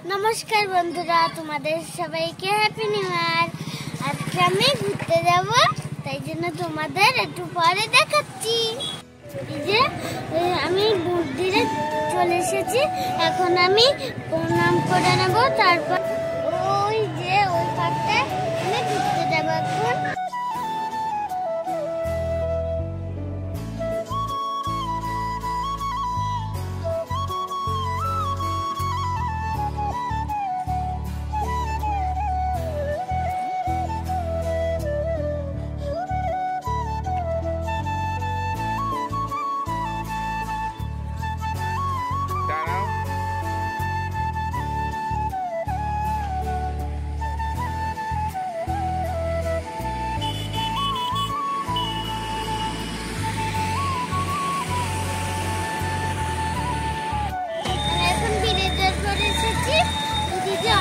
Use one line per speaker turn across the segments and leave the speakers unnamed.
নমস্কার বন্ধুরা, তোমাদের সবাইকে হ্যাপি নিউ ইয়ার। আজকে আমি ঘুরতে যাব, তাই জন্য তোমাদের একটু পরে দেখাচ্ছি। এই যে আমি মন্দিরে চলে এসেছি, এখন আমি প্রণাম করে নেব, তারপর ওই যে ওই পাশে আমি ঘুরতে যাব এখন।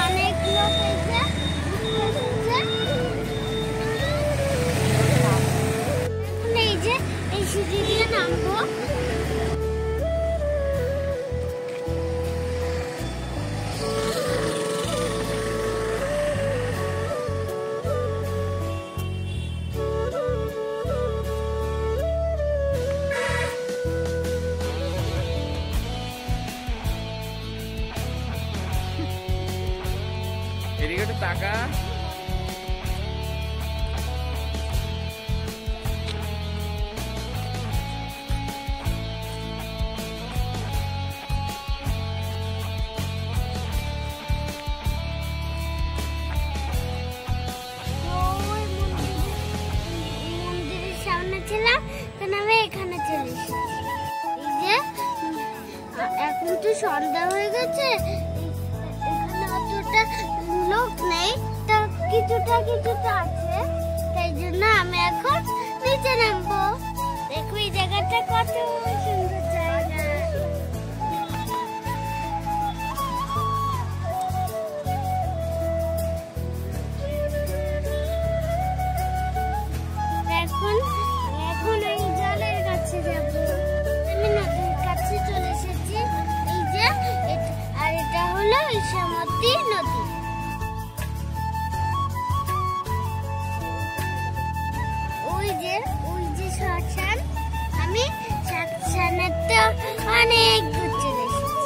অনেক লোক এসে এই যে এই সিঁড়ি দিয়ে নামবো।
এদিকে একটু তাকা।
মন্দিরের সামনে ছিলাম, কারণ আমি এখানে চলে এসেছি। এই যে এখন তো সন্ধ্যা হয়ে গেছে, এখানে অতটা লোক নেই, তা কিছুটা আছে, তাই জন্য আমি এখন নিচে নামবো। দেখো এই জায়গাটা কত সুন্দর জায়গা। এখন এই জলের কাছে যাব, আমি নদীর কাছে চলে এসেছি। এই যে আর এটা হলো ইসামতি নদী। ওই যে শ্মশান, আমি শ্মশানের তো অনেক দূর চলে এসেছি।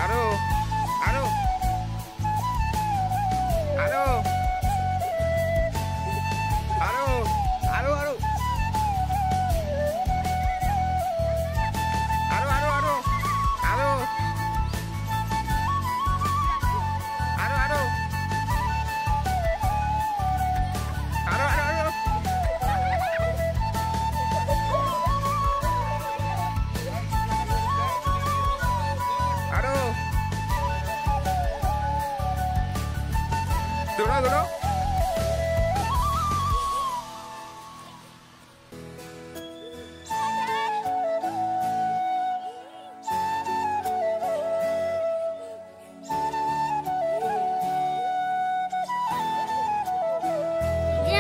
আরো আরো আরো আরো আরো আরো আরো আরো আরো আরো আরো আরো আরো আরো আরো দৌড়াও দৌড়াও।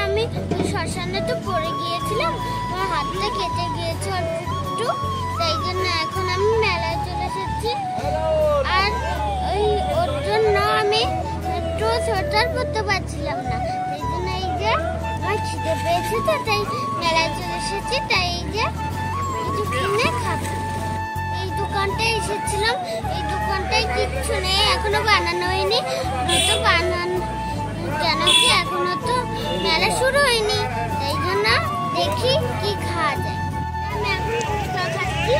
আমি শ্মশানে তো পড়ে গিয়েছিলাম, আমার হাতটা কেটে গিয়েছে একটু, তাই জন্য এখন আমি মেলায় চলে এসেছি। আর ওর জন্য আমি একটু সোয়েটার পরতে পারছিলাম না, তাই জন্য এই যে আমার খিদে পেয়েছে, তো তাই মেলায় চলে এসেছি। তাই এই যে কিছু কিনে খাবো। এই দোকানটায় এসেছিলাম, এই দোকানটায় কিচ্ছু নেই, এখনো বানানো হয়নি। হয়তো কেন কি এখনো তো মেলা শুরু হয়নি, তাই জন্য দেখি কি খাওয়া যায়। আমি এখন ফুচকা খাচ্ছি।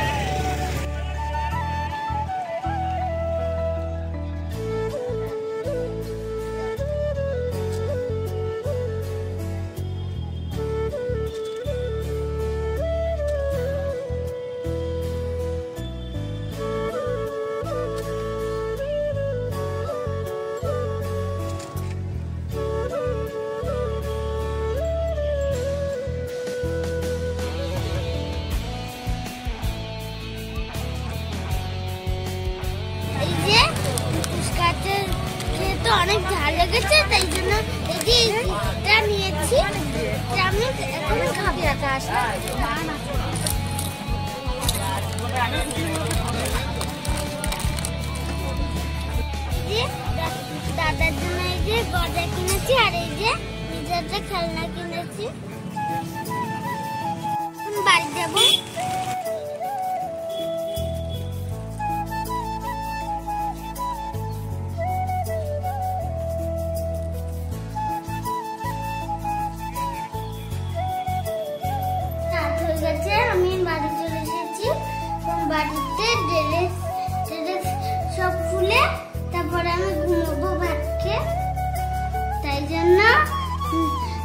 নিয়েছি। আমি এখন খাবি আকাশ দাদার জন্য এই যে গজা কিনেছি আর এই যে নিজের খেলনা কিনেছি। বাড়ি যাবো। আমি বাড়ি চলে এসেছি। বাড়িতে ড্রেস সব খুলে তারপরে আমি ঘুমোবো ভাত খেয়ে। তাই জন্য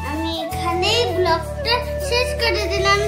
আমি এখানেই ব্লগটা শেষ করে দিলাম।